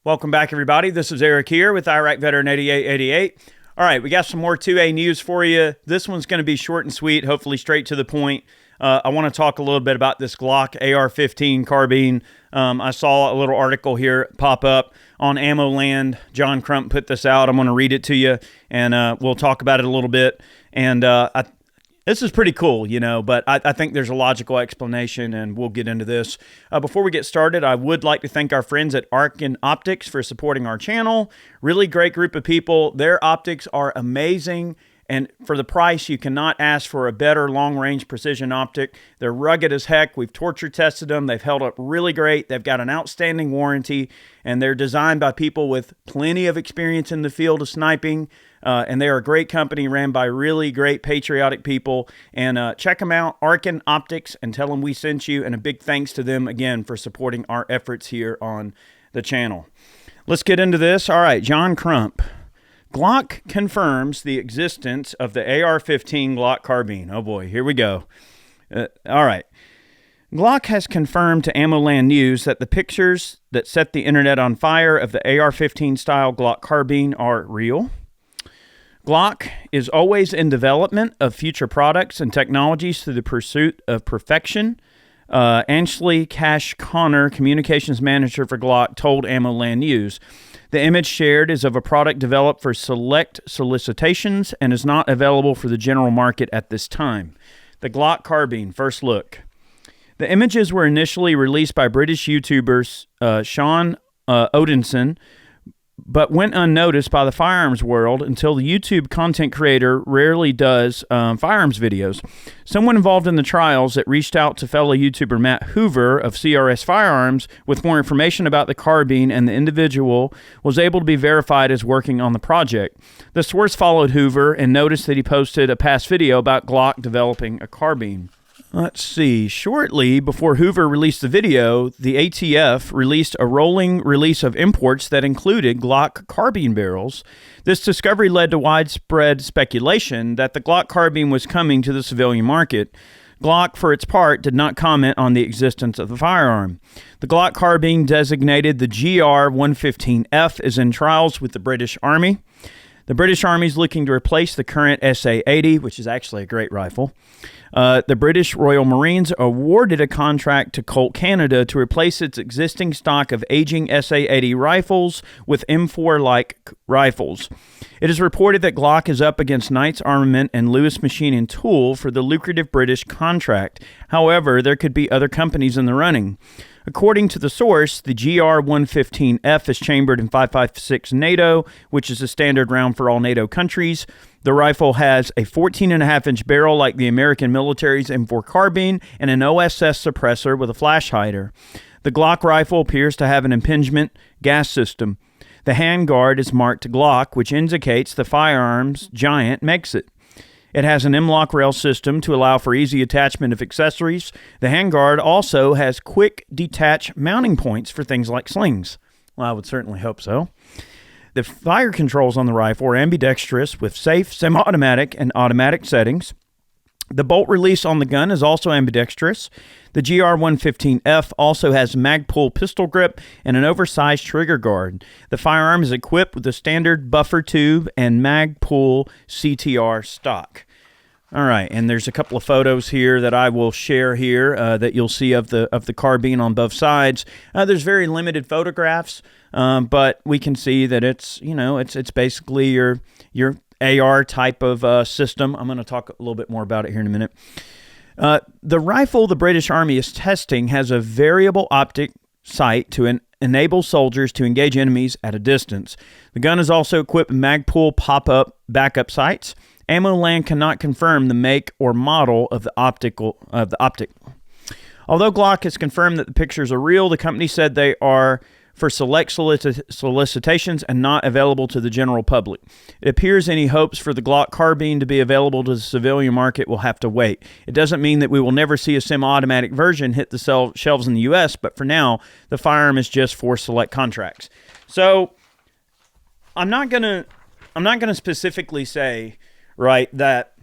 Welcome back, everybody. This is Eric here with Iraq Veteran 8888. All right, we got some more 2A news for you. This one's going to be short and sweet, hopefully straight to the point. I want to talk a little bit about this Glock AR-15 carbine. I saw a little article here pop up on Ammo Land. John Crump put this out. I'm going to read it to you, and we'll talk about it a little bit. And this is pretty cool, but I think there's a logical explanation, and we'll get into this. Before we get started, I would like to thank our friends at Arkin Optics for supporting our channel. Really great group of people. Their optics are amazing, and for the price, you cannot ask for a better long-range precision optic. They're rugged as heck. We've torture tested them. They've held up really great. They've got an outstanding warranty, and they're designed by people with plenty of experience in the field of sniping. And they are a great company ran by really great patriotic people. And check them out, Arkin Optics, and tell them we sent you. And a big thanks to them again for supporting our efforts here on the channel. Let's get into this. All right, John Crump. Glock confirms the existence of the AR-15 Glock Carbine. Oh boy, here we go. All right. Glock has confirmed to AmmoLand News that the pictures that set the internet on fire of the AR-15 style Glock Carbine are real. Glock is always in development of future products and technologies through the pursuit of perfection. Ashley Cash Connor, communications manager for Glock, told AmmoLand News. The image shared is of a product developed for select solicitations and is not available for the general market at this time. The Glock Carbine, first look. The images were initially released by British YouTubers Sean Odinson, but went unnoticed by the firearms world until the YouTube content creator rarely does firearms videos. Someone involved in the trials that reached out to fellow YouTuber Matt Hoover of CRS Firearms with more information about the carbine, and the individual was able to be verified as working on the project. The source followed Hoover and noticed that he posted a past video about Glock developing a carbine. Let's see. Shortly before Hoover released the video, the ATF released a rolling release of imports that included Glock carbine barrels. This discovery led to widespread speculation that the Glock carbine was coming to the civilian market. Glock, for its part, did not comment on the existence of the firearm. The Glock carbine, designated the GR-115F, is in trials with the British Army. The British Army is looking to replace the current SA-80, which is actually a great rifle. The British Royal Marines awarded a contract to Colt Canada to replace its existing stock of aging SA-80 rifles with M4-like rifles. It is reported that Glock is up against Knights Armament and Lewis Machine & Tool for the lucrative British contract. However, there could be other companies in the running. According to the source, the GR-115F is chambered in .556 NATO, which is a standard round for all NATO countries. The rifle has a 14.5-inch barrel like the American military's M4 carbine and an OSS suppressor with a flash hider. The Glock rifle appears to have an impingement gas system. The handguard is marked Glock, which indicates the firearm's giant makes it. It has an M-lock rail system to allow for easy attachment of accessories. The handguard also has quick detach mounting points for things like slings. Well, I would certainly hope so. The fire controls on the rifle are ambidextrous with safe, semi-automatic, and automatic settings. The bolt release on the gun is also ambidextrous. The GR-115F also has mag-pull pistol grip and an oversized trigger guard. The firearm is equipped with a standard buffer tube and mag-pull CTR stock. All right, and there's a couple of photos here that I will share here that you'll see of the carbine on both sides. There's very limited photographs, but we can see that it's basically your AR type of system. I'm going to talk a little bit more about it here in a minute. The rifle the British Army is testing has a variable optic sight to enable soldiers to engage enemies at a distance. The gun is also equipped with mag-pull pop-up backup sights. AmmoLand cannot confirm the make or model of the optic. Although Glock has confirmed that the pictures are real, the company said they are for select solicitations and not available to the general public. It appears any hopes for the Glock carbine to be available to the civilian market will have to wait. It doesn't mean that we will never see a semi-automatic version hit the shelves in the U.S., but for now, the firearm is just for select contracts. So, I'm not gonna specifically say, right, that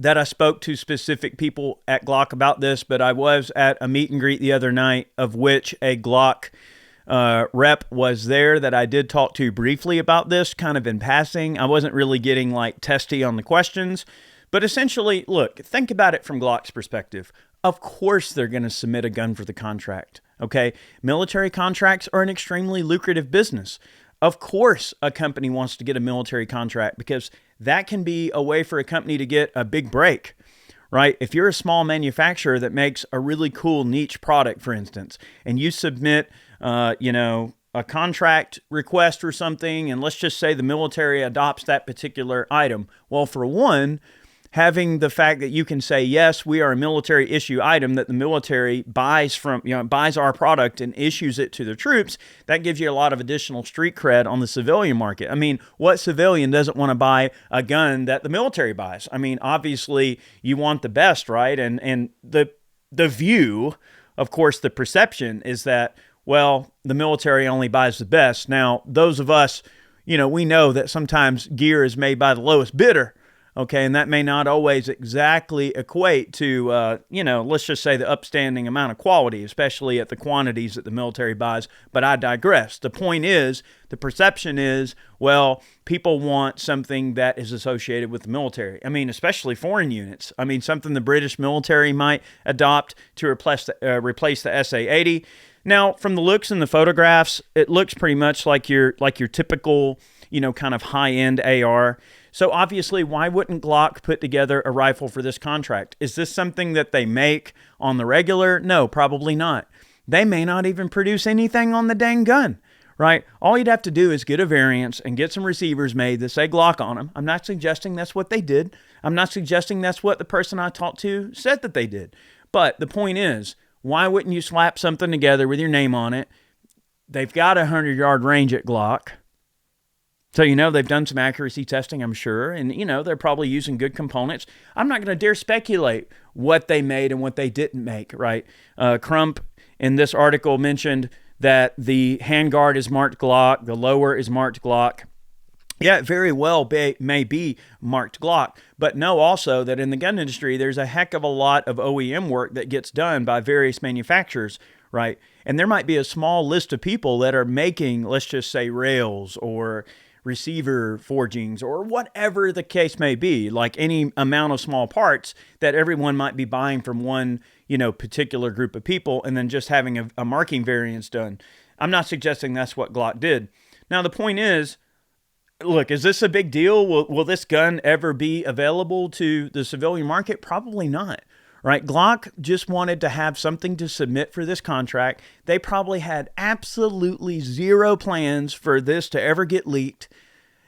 I spoke to specific people at Glock about this, but I was at a meet and greet the other night of which a Glock rep was there that I did talk to briefly about this, kind of in passing. I wasn't really getting like testy on the questions, but essentially, look, think about it from Glock's perspective. Of course they're going to submit a gun for the contract, okay? Military contracts are an extremely lucrative business. Of course a company wants to get a military contract because that can be a way for a company to get a big break, right? If you're a small manufacturer that makes a really cool niche product, for instance, and you submit, a contract request or something, and let's just say the military adopts that particular item. Well, for one, having the fact that you can say, yes, we are a military issue item that the military buys from, buys our product and issues it to the troops, that gives you a lot of additional street cred on the civilian market. I mean, what civilian doesn't want to buy a gun that the military buys? I mean, obviously you want the best, right? And the view, of course, the perception is that, well, the military only buys the best. Now, those of us, we know that sometimes gear is made by the lowest bidder. Okay, and that may not always exactly equate to, let's just say the upstanding amount of quality, especially at the quantities that the military buys, but I digress. The point is, the perception is, well, people want something that is associated with the military. I mean, especially foreign units. I mean, something the British military might adopt to replace the SA-80. Now, from the looks in the photographs, it looks pretty much like your typical, kind of high-end AR. So obviously, why wouldn't Glock put together a rifle for this contract? Is this something that they make on the regular? No, probably not. They may not even produce anything on the dang gun, right? All you'd have to do is get a variance and get some receivers made that say Glock on them. I'm not suggesting that's what they did. I'm not suggesting that's what the person I talked to said that they did. But the point is, why wouldn't you slap something together with your name on it? They've got a 100-yard range at Glock. So, they've done some accuracy testing, I'm sure, and, they're probably using good components. I'm not going to dare speculate what they made and what they didn't make, right? Crump in this article mentioned that the handguard is marked Glock, the lower is marked Glock. Yeah, it very well may be marked Glock, but know also that in the gun industry, there's a heck of a lot of OEM work that gets done by various manufacturers, right? And there might be a small list of people that are making, let's just say, rails or receiver forgings or whatever the case may be, like any amount of small parts that everyone might be buying from one, particular group of people and then just having a marking variance done. I'm not suggesting that's what Glock did. Now, the point is, look, is this a big deal? Will this gun ever be available to the civilian market? Probably not. Right? Glock just wanted to have something to submit for this contract. They probably had absolutely zero plans for this to ever get leaked,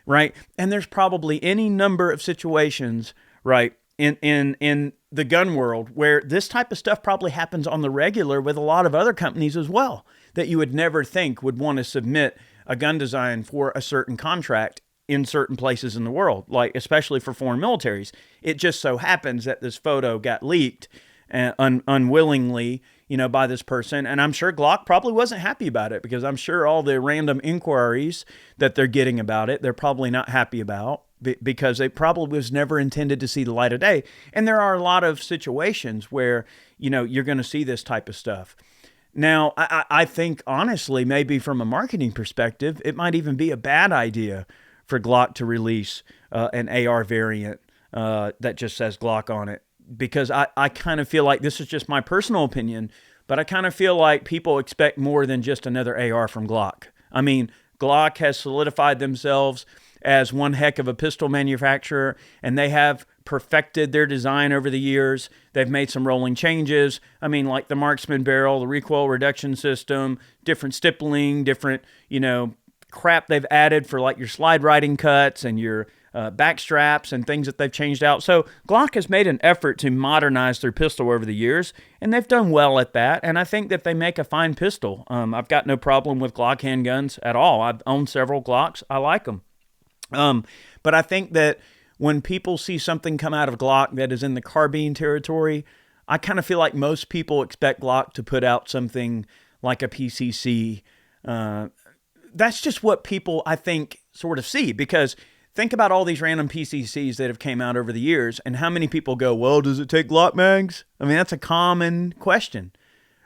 right? And there's probably any number of situations, right, in the gun world where this type of stuff probably happens on the regular with a lot of other companies as well that you would never think would want to submit a gun design for a certain contract in certain places in the world, like especially for foreign militaries. It just so happens that this photo got leaked unwillingly, by this person. And I'm sure Glock probably wasn't happy about it because I'm sure all the random inquiries that they're getting about it, they're probably not happy about because it probably was never intended to see the light of day. And there are a lot of situations where, you're going to see this type of stuff. Now, I think, honestly, maybe from a marketing perspective, it might even be a bad idea for Glock to release an AR variant that just says Glock on it. Because I kind of feel like, this is just my personal opinion, but I kind of feel like people expect more than just another AR from Glock. I mean, Glock has solidified themselves as one heck of a pistol manufacturer, and they have perfected their design over the years. They've made some rolling changes. I mean, like the marksman barrel, the recoil reduction system, different stippling, different, crap they've added for like your slide riding cuts and your back straps and things that they've changed out. So Glock has made an effort to modernize their pistol over the years, and they've done well at that. And I think that they make a fine pistol. I've got no problem with Glock handguns at all. I've owned several Glocks. I like them. But I think that when people see something come out of Glock that is in the carbine territory, I kind of feel like most people expect Glock to put out something like a PCC. That's just what people, I think, sort of see, because think about all these random PCCs that have came out over the years and how many people go, well, does it take Glock mags? I mean, that's a common question,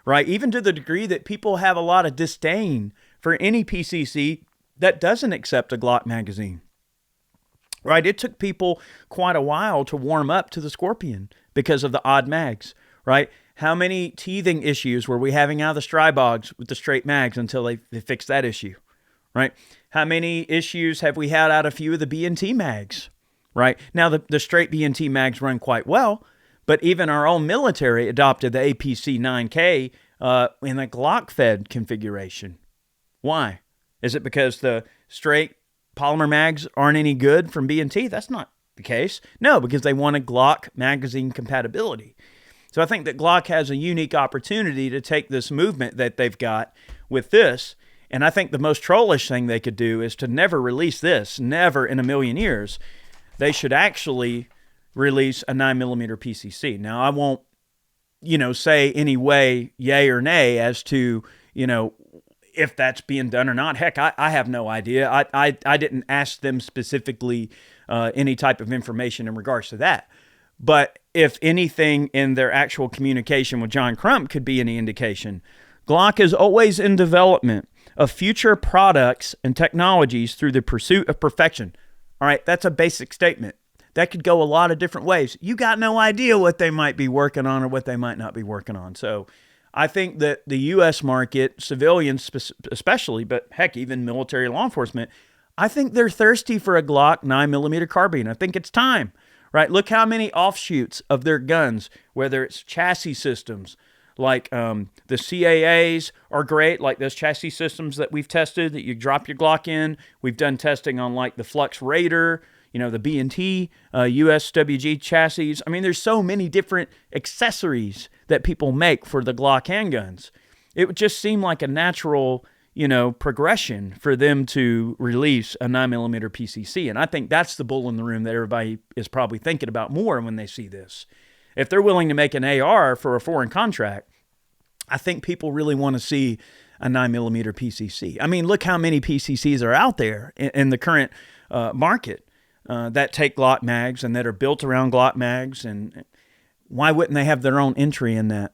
right? Even to the degree that people have a lot of disdain for any PCC that doesn't accept a Glock magazine, right? It took people quite a while to warm up to the Scorpion because of the odd mags, right? How many teething issues were we having out of the Strybogs with the straight mags until they fixed that issue, right? How many issues have we had out of a few of the B&T mags, right? Now, the straight B&T mags run quite well, but even our own military adopted the APC 9K in the Glock Fed configuration. Why? Is it because the straight polymer mags aren't any good from B&T? That's not the case. No, because they wanted Glock magazine compatibility. So I think that Glock has a unique opportunity to take this movement that they've got with this, and I think the most trollish thing they could do is to never release this, never in a million years. They should actually release a 9mm PCC. Now, I won't, say any way, yay or nay, as to, if that's being done or not. Heck, I have no idea. I didn't ask them specifically any type of information in regards to that. But if anything in their actual communication with John Crump could be any indication, Glock is always in development of future products and technologies through the pursuit of perfection. All right, that's a basic statement. That could go a lot of different ways. You got no idea what they might be working on or what they might not be working on. So I think that the U.S. market, civilians especially, but heck, even military law enforcement, I think they're thirsty for a Glock 9mm carbine. I think it's time, right? Look how many offshoots of their guns, whether it's chassis systems, like the CAAs are great, like those chassis systems that we've tested that you drop your Glock in. We've done testing on like the Flux Raider, the B&T, USWG chassis. I mean, there's so many different accessories that people make for the Glock handguns. It would just seem like a natural, progression for them to release a 9mm PCC. And I think that's the bull in the room that everybody is probably thinking about more when they see this. If they're willing to make an AR for a foreign contract, I think people really want to see a 9mm PCC. I mean, look how many PCCs are out there in the current market that take Glock mags and that are built around Glock mags. And why wouldn't they have their own entry in that?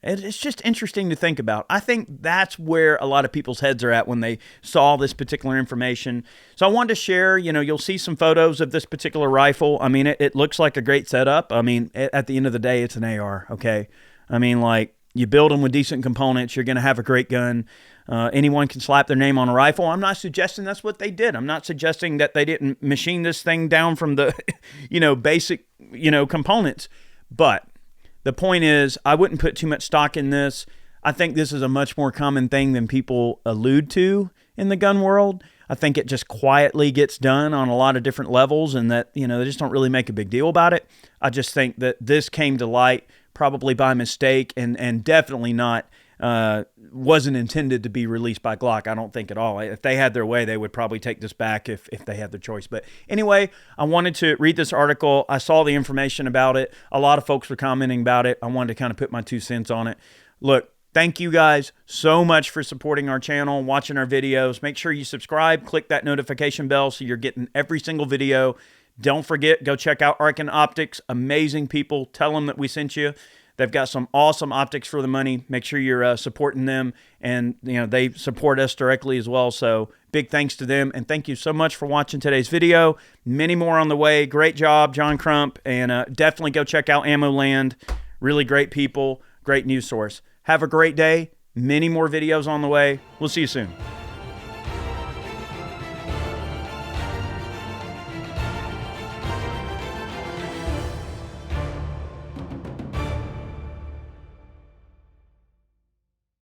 It's just interesting to think about. I think that's where a lot of people's heads are at when they saw this particular information. So I wanted to share, you'll see some photos of this particular rifle. I mean, it looks like a great setup. I mean, at the end of the day, it's an AR, okay? I mean, like, you build them with decent components, you're going to have a great gun. Anyone can slap their name on a rifle. I'm not suggesting that's what they did. I'm not suggesting that they didn't machine this thing down from the, basic, components. But the point is, I wouldn't put too much stock in this. I think this is a much more common thing than people allude to in the gun world. I think it just quietly gets done on a lot of different levels and that, they just don't really make a big deal about it. I just think that this came to light probably by mistake and definitely not wasn't intended to be released by Glock. I don't think at all. If they had their way, they would probably take this back if they had their choice. But anyway, I wanted to read this article. I saw the information about it. A lot of folks were commenting about it. I wanted to kind of put my 2 cents on it. Look, thank you guys so much for supporting our channel, watching our videos. Make sure you subscribe, click that notification bell so you're getting every single video. Don't forget, go check out Arkin Optics. Amazing people. Tell them that we sent you. They've got some awesome optics for the money. Make sure you're supporting them, and they support us directly as well. So big thanks to them, and thank you so much for watching today's video. Many more on the way. Great job, John Crump, and definitely go check out Ammo Land. Really great people, great news source. Have a great day. Many more videos on the way. We'll see you soon.